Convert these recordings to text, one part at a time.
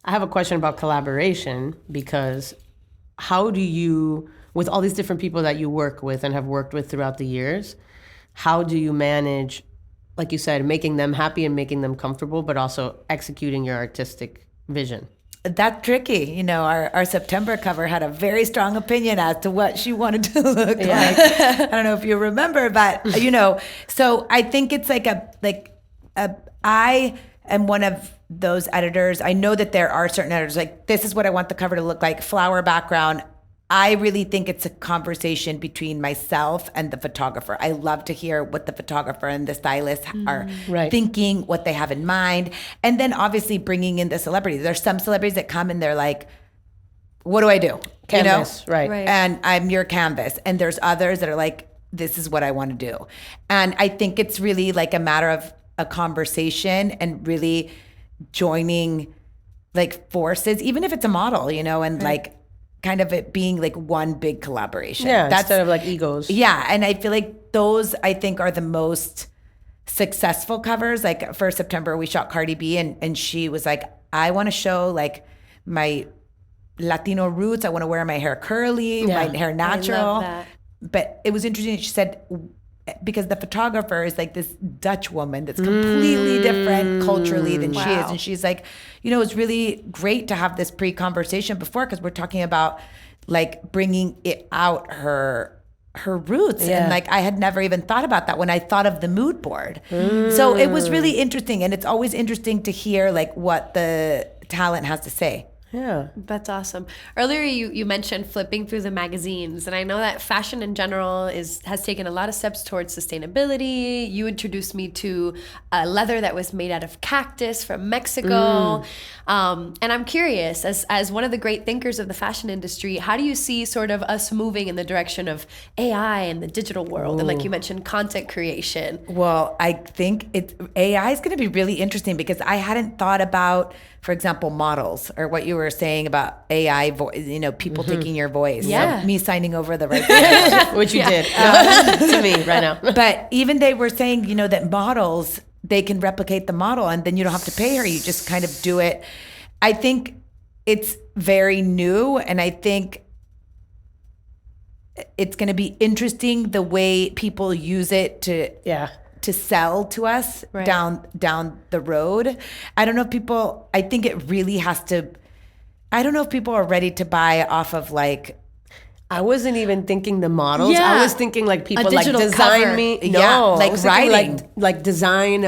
I have a question about collaboration, because how do you, with all these different people that you work with and have worked with throughout the years, how do you manage, like you said, making them happy and making them comfortable, but also executing your artistic vision? That's tricky. You know, our September cover had a very strong opinion as to what she wanted to look like. I don't know if you remember, but you know, so I think it's I am one of those editors. I know that there are certain editors like, this is what I want the cover to look like, flower background. I really think it's a conversation between myself and the photographer. I love to hear what the photographer and the stylist are thinking, what they have in mind. And then obviously bringing in the celebrities. There's some celebrities that come and they're like, what do I do? Canvas, you know? right. And I'm your canvas. And there's others that are like, this is what I want to do. And I think it's really like a matter of a conversation and really joining like forces, even if it's a model, you know, and like, kind of it being like one big collaboration. Yeah, instead of like egos. Yeah, and I feel like those, I think, are the most successful covers. Like for September, we shot Cardi B, and she was like, I want to show like my Latino roots. I want to wear my hair curly, my hair natural. I love that. But it was interesting. She said, because the photographer is like this Dutch woman that's completely different culturally than she is. And she's like, you know, it's really great to have this pre-conversation before, because we're talking about like bringing it out her roots. And like, I had never even thought about that when I thought of the mood board. So it was really interesting. And it's always interesting to hear like what the talent has to say. Yeah. That's awesome. Earlier, you mentioned flipping through the magazines, and I know that fashion in general has taken a lot of steps towards sustainability. You introduced me to a leather that was made out of cactus from Mexico. And I'm curious, as one of the great thinkers of the fashion industry, how do you see sort of us moving in the direction of AI and the digital world? And like you mentioned, content creation. Well, I think AI is going to be really interesting, because I hadn't thought about, for example, models, or what you were saying about AI, you know, people taking your voice. Yeah. So me signing over the right Which you did to me right now. But even they were saying, you know, that models, they can replicate the model and then you don't have to pay her. You just kind of do it. I think it's very new, and I think it's going to be interesting the way people use it to sell to us down the road. I don't know if people, I think it really has to, I don't know if people are ready to buy off of like, I wasn't even thinking the models. Yeah. I was thinking like people like digital design cover. me. Yeah, No, like I was thinking, writing. like design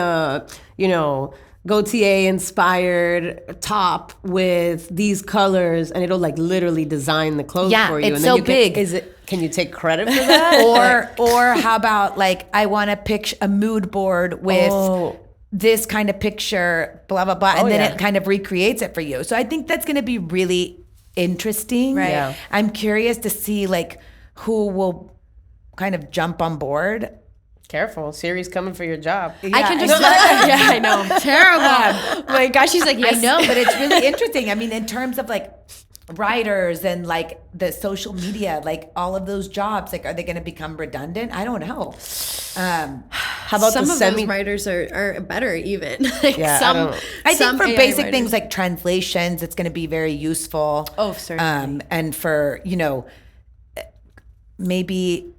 you know, Gautier inspired top with these colors, and it'll like literally design the clothes for you. It's and so then big. Can you take credit for that? or how about like, I want to pick a mood board with this kind of picture, blah, blah, blah. And then it kind of recreates it for you. So I think that's going to be really interesting. Right. Yeah. I'm curious to see like who will kind of jump on board. Careful, Siri's coming for your job. I can just I know. Terrible. My gosh, she's like, yes. I know, but it's really interesting. I mean, in terms of like writers and like the social media, like all of those jobs, like, are they going to become redundant? I don't know. How about some the of those writers are better even. Like I think some for AI basic writers. things like translations, it's going to be very useful. Oh, certainly. And for, you know, maybe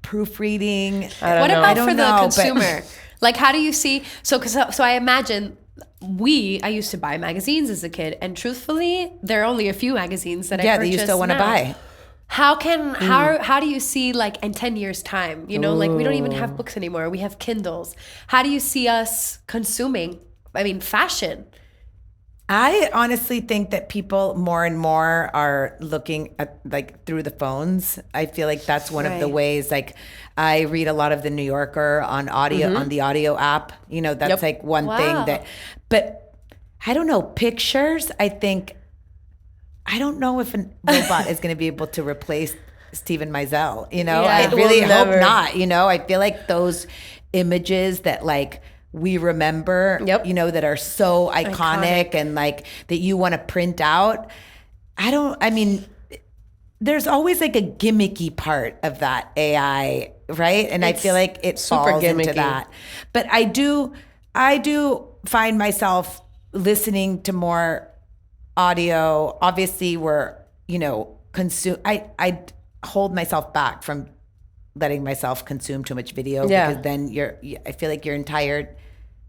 proofreading. What about I don't for the know, but- consumer? Like, how do you see? So I imagine I used to buy magazines as a kid, and truthfully, there are only a few magazines that I that purchase you still want to now. buy. How do you see like in 10 years time, you know, like we don't even have books anymore. We have Kindles. How do you see us consuming, fashion? I honestly think that people more and more are looking at like through the phones. I feel like that's one of the ways. Like, I read a lot of the New Yorker on audio on the audio app. You know, that's like one thing that. But I don't know, pictures. I don't know if a robot is going to be able to replace Steven Meisel. You know, I really hope not. You know, I feel like those images that like we remember, you know, that are so iconic and like that you want to print out. There's always like a gimmicky part of that AI, right? And I feel like it falls into that. But I do find myself listening to more audio. Obviously, we're, consume. I hold myself back from letting myself consume too much video because then I feel like your entire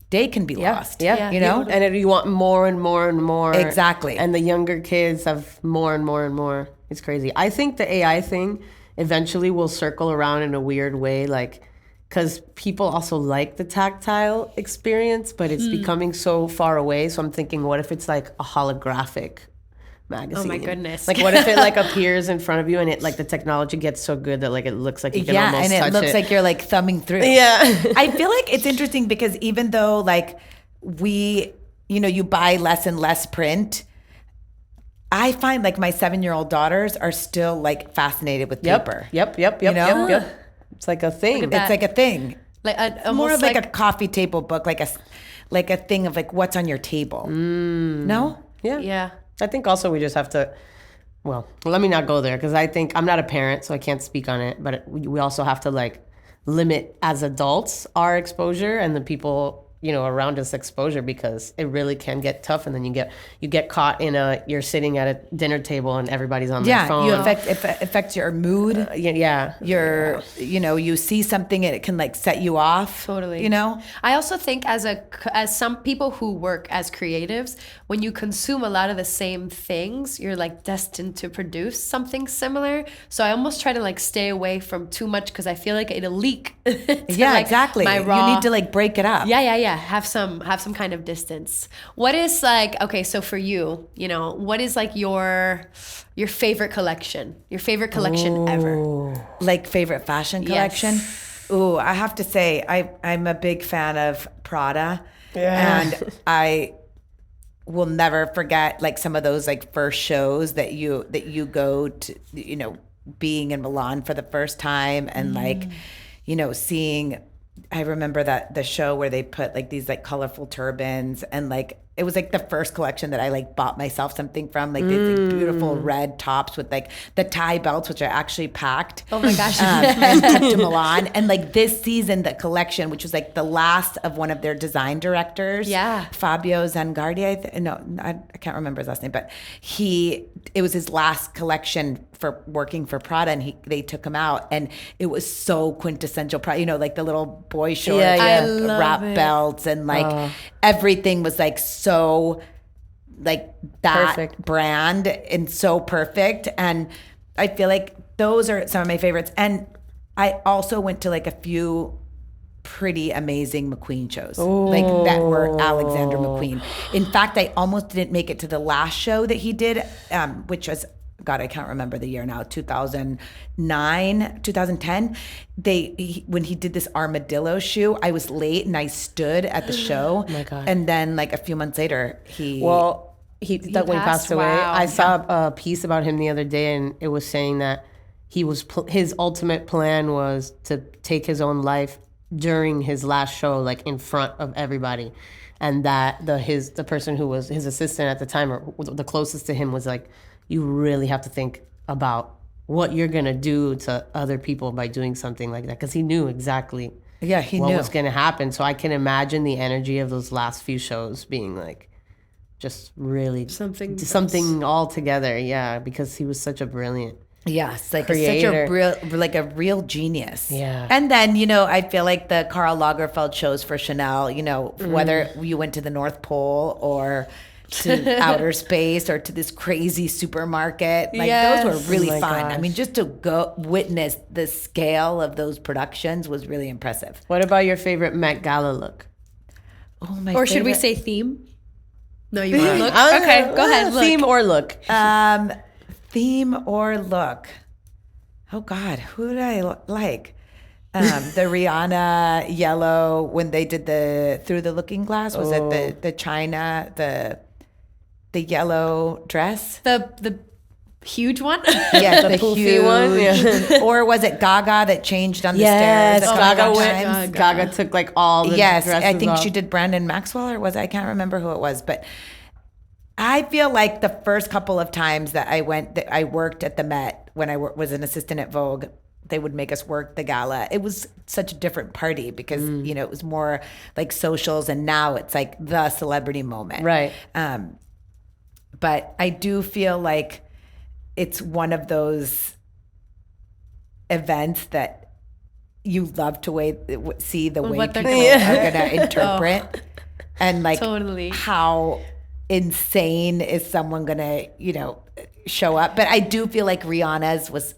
day can be lost. Yeah. And you want more and more and more. Exactly. And the younger kids have more and more and more. It's crazy. I think the AI thing eventually will circle around in a weird way, like, because people also like the tactile experience, but it's becoming so far away. So I'm thinking, what if it's like a holographic magazine? Oh my goodness. Like, what if it like appears in front of you and it like the technology gets so good that like it looks like you can almost touch it. Yeah, and it looks like you're like thumbing through. Yeah. I feel like it's interesting because even though like you buy less and less print, I find like my 7-year-old daughters are still like fascinated with paper. Yep. It's like a thing. Look at It's like a thing. Like More of almost like a coffee table book, like a thing of like what's on your table. No? Yeah. Yeah. I think also we just have to, well, let me not go there because I think I'm not a parent, so I can't speak on it. But we also have to like limit as adults our exposure and the people around us exposure, because it really can get tough. And then you get caught in you're sitting at a dinner table and everybody's on their phone. It affects your mood. You see something and it can like set you off. Totally. I also think as some people who work as creatives, when you consume a lot of the same things, you're like destined to produce something similar. So I almost try to like stay away from too much because I feel like it'll leak. Exactly. My raw, you need to like break it up. Yeah. Have some kind of distance. What is like, okay, so for you, what is like your favorite collection? Your favorite collection ever? Like favorite fashion collection? Yes. Ooh, I have to say I'm a big fan of Prada. Yeah. And I will never forget like some of those like first shows that you go to, being in Milan for the first time and like, seeing. I remember that the show where they put like these like colorful turbans and like it was like the first collection that I like bought myself something from, like these like, beautiful red tops with like the tie belts, which I actually packed. Oh my gosh. And took to Milan. And like this season, the collection, which was like the last of one of their design directors, Fabio Zangardi, I can't remember his last name, but it was his last collection for working for Prada, and they took him out, and it was so quintessential Prada, like the little boy shorts, wrap belts, and like everything was like so like that perfect brand and so perfect. And I feel like those are some of my favorites. And I also went to like a few pretty amazing McQueen shows, like that were Alexander McQueen. In fact, I almost didn't make it to the last show that he did, which was, God, I can't remember the year now, 2009, 2010. When he did this armadillo shoe, I was late and I stood at the show. Oh my God. And then like a few months later, when he passed away, wow. I saw a piece about him the other day, and it was saying that his ultimate plan was to take his own life during his last show, like in front of everybody. And that the person who was his assistant at the time, or the closest to him, was like, you really have to think about what you're going to do to other people by doing something like that. Because he knew exactly what was going to happen. So I can imagine the energy of those last few shows being like just really something all together. Yeah, because he was such a brilliant creator. Such a real genius. Yeah. And then, I feel like the Karl Lagerfeld shows for Chanel, whether you went to the North Pole or to outer space or to this crazy supermarket. Like those were really fun. Gosh. I mean, just to go witness the scale of those productions was really impressive. What about your favorite Met Gala look? Or should we say theme? No, you want to look? Okay, go ahead. Look. Theme or look? Theme or look? Oh God, who did I like? The Rihanna yellow when they did the Through the Looking Glass. Was it the China, the yellow dress? The huge one? Yes, the poofy huge one. Yeah. Or was it Gaga that changed on the stairs? Gaga took like all the dresses I think off. she did Brandon Maxwell, or I can't remember who it was, but I feel like the first couple of times that I worked at the Met when I was an assistant at Vogue, they would make us work the gala. It was such a different party because, it was more like socials, and now it's like the celebrity moment. Right. But I do feel like it's one of those events that you love to see the way people are gonna interpret, and like totally. How insane is someone gonna show up? But I do feel like Rihanna's was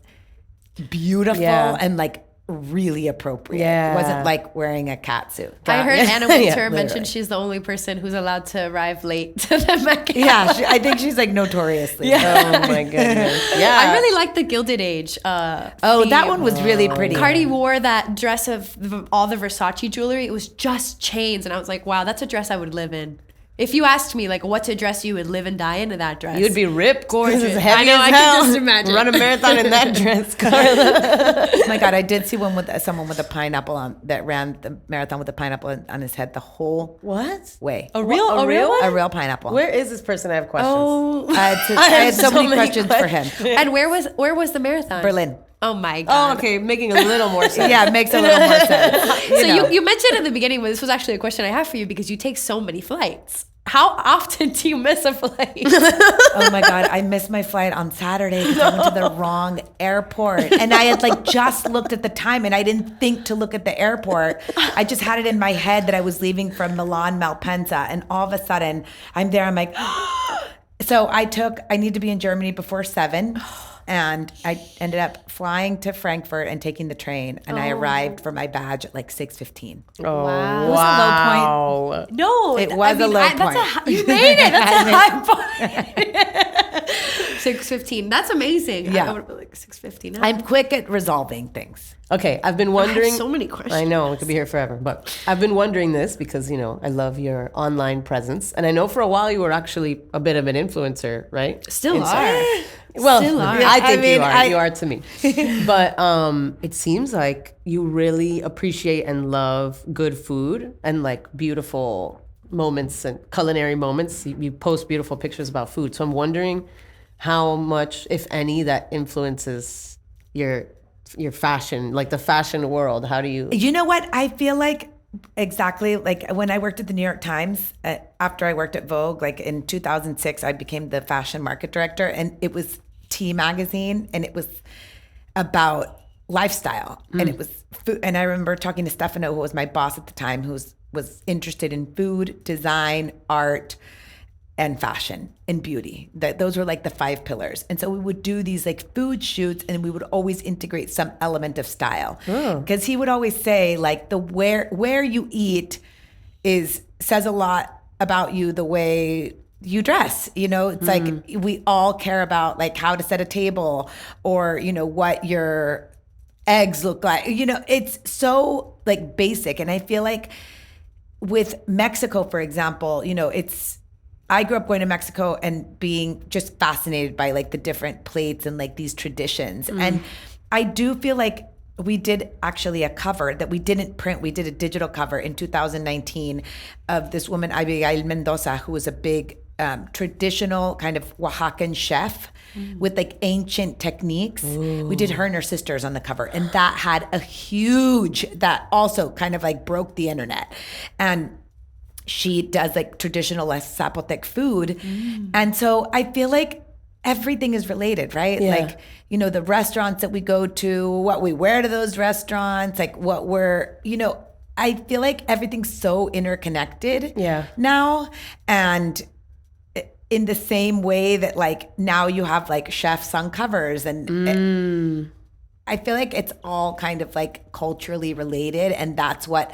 beautiful and like really appropriate. It wasn't like wearing a catsuit. I heard Anna Wintour mention she's the only person who's allowed to arrive late to the Met Gala. I think she's like notoriously. Oh my goodness. Yeah. I really like the Gilded Age. That one was really pretty. Cardi wore that dress of all the Versace jewelry. It was just chains, and I was like, wow, that's a dress I would live in. If you asked me, like, what's a dress you would live and die in that dress? You'd be ripped. Gorgeous. It's heavy I know, as I hell. can just imagine. Run a marathon in that dress, Karla. Oh my God, I did see one with someone with a pineapple that ran the marathon with a pineapple on his head the whole way. A real Pineapple. Where is this person? I have questions. Oh, I had so many questions for him. And where was the marathon? Berlin. Oh my God. Oh, okay, making a little more sense. Yeah, it makes a little more sense. So you mentioned at the beginning, well, this was actually a question I have for you because you take so many flights. How often do you miss a flight? Oh my God, I missed my flight on Saturday because I went to the wrong airport. And I had like just looked at the time and I didn't think to look at the airport. I just had it in my head that I was leaving from Milan Malpensa. And all of a sudden I'm there, I'm like, so I need to be in Germany before 7. And I ended up flying to Frankfurt and taking the train. And I arrived for my badge at like 6:15. Oh, Wow. It was a low point. No, It was a low point. You made it. That's a high point. 6:15. That's amazing. Yeah. I would have been like 6:15. I'm quick at resolving things. Okay, I've been wondering. so many questions. I know, we could be here forever, but I've been wondering this because, I love your online presence. And I know for a while you were actually a bit of an influencer, right? Still are. Well, Still are. I think I you mean, are. You are to me. But it seems like you really appreciate and love good food and like beautiful moments and culinary moments. You post beautiful pictures about food. So I'm wondering how much, if any, that influences your fashion, like the fashion world. How do you? You know what? I feel like exactly like when I worked at the New York Times, after I worked at Vogue, like in 2006, I became the fashion market director, and it was T magazine, and it was about lifestyle, and it was food. And I remember talking to Stefano, who was my boss at the time, who was interested in food, design, art, and fashion and beauty. Those were like the 5 pillars. And so we would do these like food shoots, and we would always integrate some element of style. Because he would always say like the where you eat says a lot about you, the way you dress. It's like we all care about like how to set a table, or what your eggs look like. It's so like basic. And I feel like with Mexico, for example, I grew up going to Mexico and being just fascinated by like the different plates and like these traditions. And I do feel like we did actually a cover that we didn't print. We did a digital cover in 2019 of this woman, Abigail Mendoza, who was a big traditional kind of Oaxacan chef with like ancient techniques. Ooh. We did her and her sisters on the cover, and that had that also kind of like broke the internet. And she does like traditional Zapotec food. And so I feel like everything is related, right? Yeah. Like, the restaurants that we go to, what we wear to those restaurants, like what I feel like everything's so interconnected now. And in the same way that like now you have like chefs on covers, and I feel like it's all kind of like culturally related. And that's what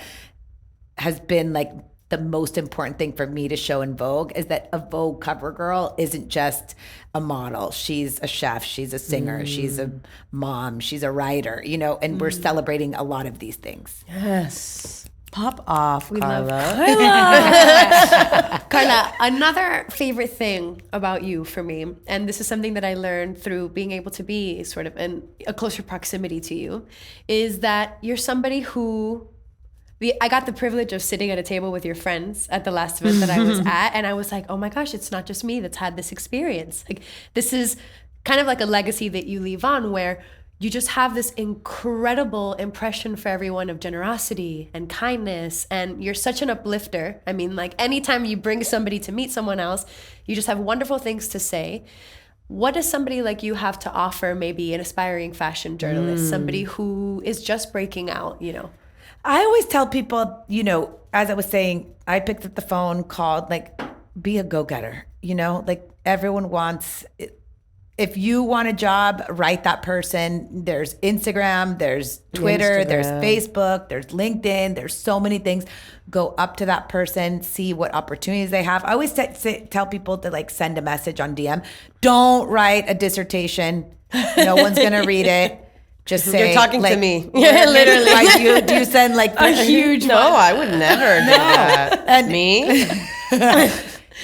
has been like the most important thing for me to show in Vogue, is that a Vogue cover girl isn't just a model. She's a chef, she's a singer, she's a mom, she's a writer, and we're celebrating a lot of these things. Yes. Pop off, We Karla. love Karla. Karla, another favorite thing about you for me, and this is something that I learned through being able to be sort of in a closer proximity to you, is that you're somebody who I got the privilege of sitting at a table with your friends at the last event that I was at, and I was like, oh my gosh, it's not just me that's had this experience. Like, this is kind of like a legacy that you leave on, where you just have this incredible impression for everyone of generosity and kindness, and you're such an uplifter. I mean, like anytime you bring somebody to meet someone else, you just have wonderful things to say. What does somebody like you have to offer maybe an aspiring fashion journalist, somebody who is just breaking out, you know? I always tell people, you know, as I was saying, I picked up the phone, called, like, be a go-getter, you know? Like, everyone wants... If you want a job, write that person. There's Instagram, there's Twitter, there's Facebook, there's LinkedIn. There's so many things. Go up to that person, see what opportunities they have. I always tell people to like send a message on DM. Don't write a dissertation. No one's gonna read it. Just say you're talking like, to me. Yeah, literally. Like, do you send like a huge? No, I would never do that. And me.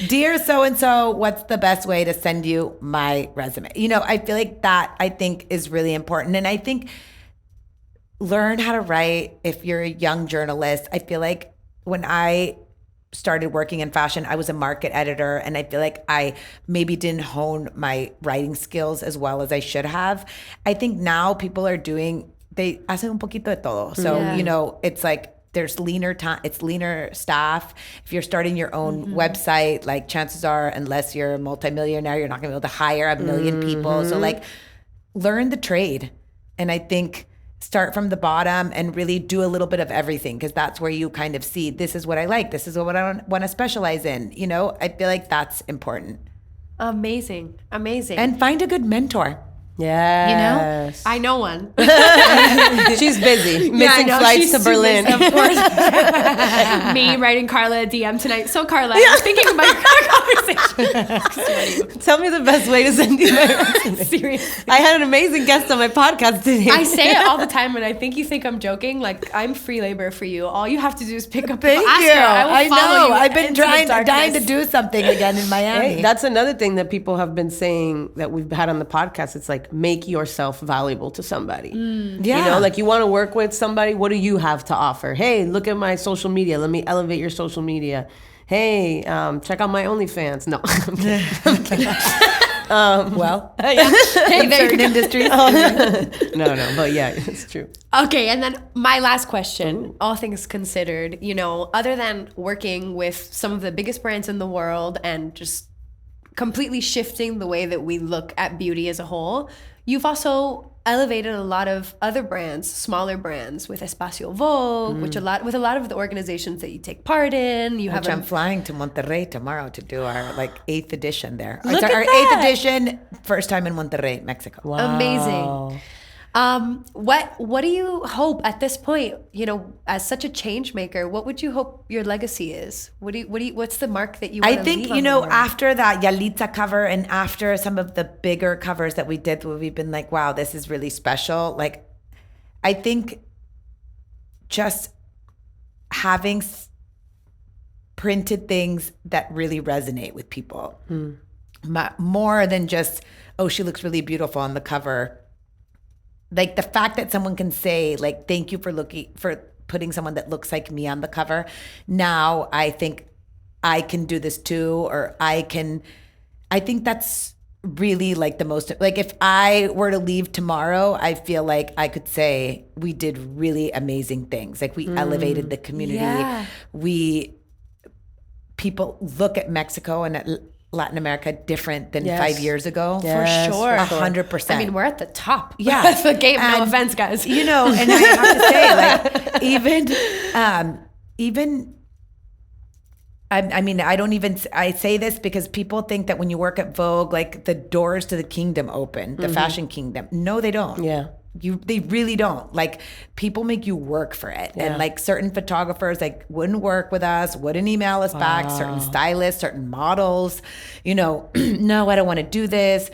Dear so-and-so, what's the best way to send you my resume? You know, I feel like that, I think, is really important. And I think learn how to write if you're a young journalist. I feel like when I started working in fashion, I was a market editor, and I feel like I maybe didn't hone my writing skills as well as I should have. I think now people are they hacen un poquito de todo. So, you know, it's like, there's leaner time, it's leaner staff. If you're starting your own website, like chances are, unless you're a multimillionaire, you're not gonna be able to hire a million people. So like learn the trade. And I think start from the bottom and really do a little bit of everything, because that's where you kind of see, this is what I like, this is what I want to specialize in. You know, I feel like that's important. Amazing. And find a good mentor. Yeah, you know, I know one. She's busy missing flights to Berlin. Of course. Me writing Karla a DM tonight. So Karla, I was thinking about your conversation. Tell me the best way to send you my resume. Seriously, I had an amazing guest on my podcast today. I say it all the time, and I think I'm joking. Like, I'm free labor for you. All you have to do is pick up. Thank ask you. her. I will follow you. I've been dying to do something again in Miami. Hey, that's another thing that people have been saying that we've had on the podcast. It's like, make yourself valuable to somebody. Yeah. You know, like you want to work with somebody, what do you have to offer? Hey, look at my social media. Let me elevate your social media. Hey, check out my OnlyFans. No, I'm kidding. I'm kidding. Well, yeah. Hey, certain industries. No, but yeah, it's true. Okay, and then my last question, all things considered, you know, other than working with some of the biggest brands in the world and just completely shifting the way that we look at beauty as a whole, you've also elevated a lot of other brands, smaller brands, with Espacio Vogue, with a lot of the organizations that you take part in. I'm flying to Monterrey tomorrow to do our 8th edition there. Look at our that. 8th edition, first time in Monterrey, Mexico. Wow. Amazing. What do you hope at this point, you know, as such a change maker, what would you hope your legacy is? What's the mark that you want to leave on think, you know, after that Yalitza cover and after some of the bigger covers that we did, where we've been like, wow, this is really special. Like, I think just having printed things that really resonate with people, more than just, oh, she looks really beautiful on the cover. Like the fact that someone can say, like, thank you for putting someone that looks like me on the cover. Now I think I can do this too, or I think that's really like the most, like if I were to leave tomorrow, I feel like I could say we did really amazing things. Like we elevated the community. Yeah. People look at Mexico and at Latin America different than 5 years ago. Yes, for sure. 100%. I mean, we're at the top. Yeah. That's the game. No And, offense, guys. You know, and I have to say, like, even I mean, I say this because people think that when you work at Vogue, like the doors to the kingdom open, the fashion kingdom. No, they don't. Yeah. They really don't. Like, people make you work for it. Yeah. And like certain photographers like wouldn't work with us, wouldn't email us back, certain stylists, certain models, you know, no, I don't want to do this.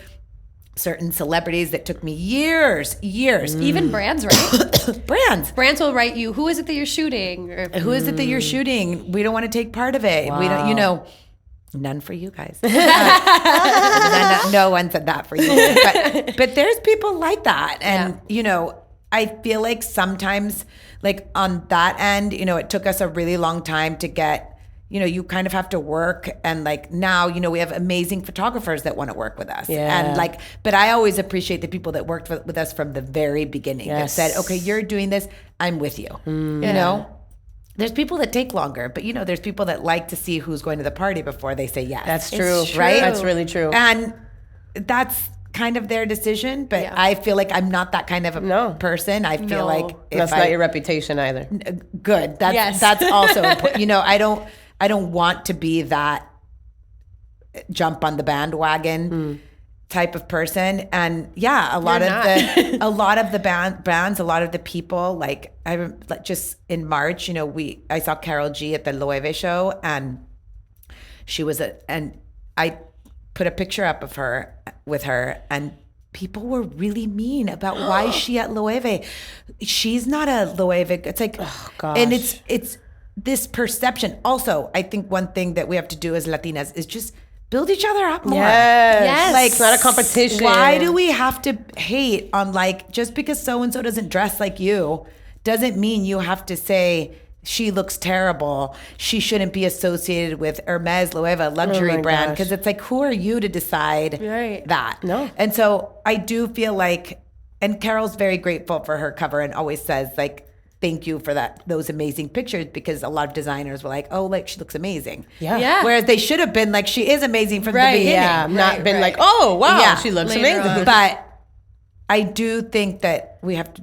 Certain celebrities that took me years. Even brands, right? Brands will write you, who is it that you're shooting? Or, who is it that you're shooting? We don't want to take part of it. We don't, you know, none for you guys. No one said that for you. But there's people like that. And, you know, I feel like sometimes, like on that end, you know, it took us a really long time to get, you know, you kind of have to work, and like now, you know, we have amazing photographers that want to work with us. Yeah. And like, but I always appreciate the people that worked with us from the very beginning that Yes. said, okay, you're doing this, I'm with you. You know? There's people that take longer, but you know, there's people that like to see who's going to the party before they say yes. That's true. true. Right? That's really true. And that's kind of their decision, but Yeah. I feel like I'm not that kind of a No. person. I feel No. like if That's not your reputation either. good. That's Yes. that's also important. You know, I don't want to be that jump on the bandwagon type of person. And yeah, a lot You're of the bands, a lot of the people, like just in March, you know, I saw Carol G at the Loewe show, and she was and I put a picture up of her with her, and people were really mean about why is she at Loewe. She's not a Loewe. It's like, gosh. and it's this perception. Also, I think one thing that we have to do as Latinas is just build each other up more. Yes. Like, It's not a competition. Why do we have to hate on, like, just because so-and-so doesn't dress like you doesn't mean you have to say she looks terrible, she shouldn't be associated with Hermes, Loewe, luxury my brand. gosh. Because it's like, who are you to decide Right. that? No. And so I do feel like, and Carol's very grateful for her cover and always says, like, thank you for those amazing pictures, because a lot of designers were like, oh, like, she looks amazing. Yeah. Yeah. Whereas they should have been like, she is amazing from the Right, beginning. Yeah, not Right, been right. like, oh, wow, Yeah. she looks Later amazing. on. But I do think that we have to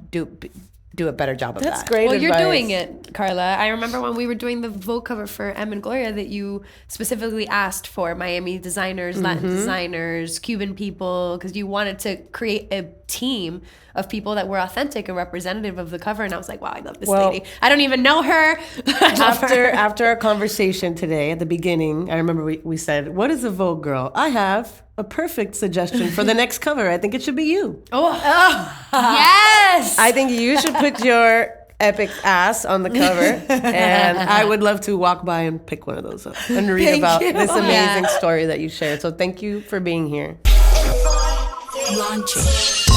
do a better job of That's that. great Well, you're advice. doing it, Karla. I remember when we were doing the Vogue cover for Em and Gloria that you specifically asked for Miami designers, Latin designers, Cuban people, because you wanted to create a team of people that were authentic and representative of the cover. And I was like, wow, I love this Well, lady. I don't even know her. I love her. After our conversation today at the begining, I remember we said, what is a Vogue girl? I have a perfect suggestion for the next cover. I think it should be you. Yes. I think you should put your epic ass on the cover, and I would love to walk by and pick one of those up and read Thank about you. this amazing Yeah. story that you shared. So thank you for being here. Launching.